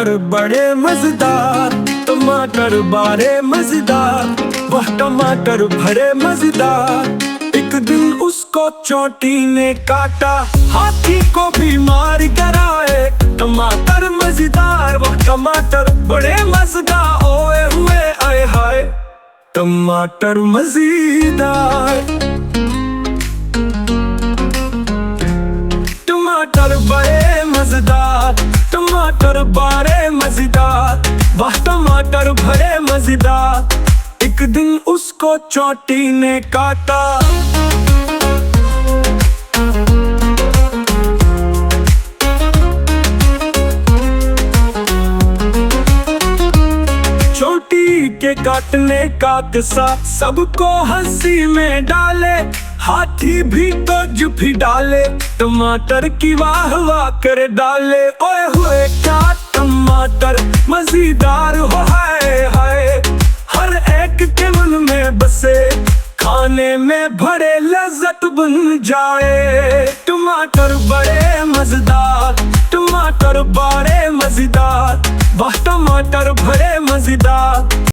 टमाटर बड़े मजेदार, टमाटर बड़े मजेदार, वह टमाटर भरे मजेदार। एक दिन उसको चोटी ने काटा, हाथी को भी मार कराए। टमाटर मजेदार, वह टमाटर बड़े मजेदार, ओए हुए आए हाय टमाटर मजेदार। टमाटर बड़े मजेदार, टमाटर बड़े मजेदार, वह टमाटर भरे मजेदार। एक दिन उसको चोटी ने काटा, चोटी के काटने का किस्सा सबको हंसी में डाले। हाथी भी तो जुफी डाले, टमाटर की वाह वाह कर डाले। ओए हुए क्या टमाटर मजेदार हो, हाय हाय हर एक के मन में बसे, खाने में बड़े लज्जत बन जाए। टमाटर बड़े मजेदार, टमाटर बड़े मजेदार, वह टमाटर भरे मजेदार।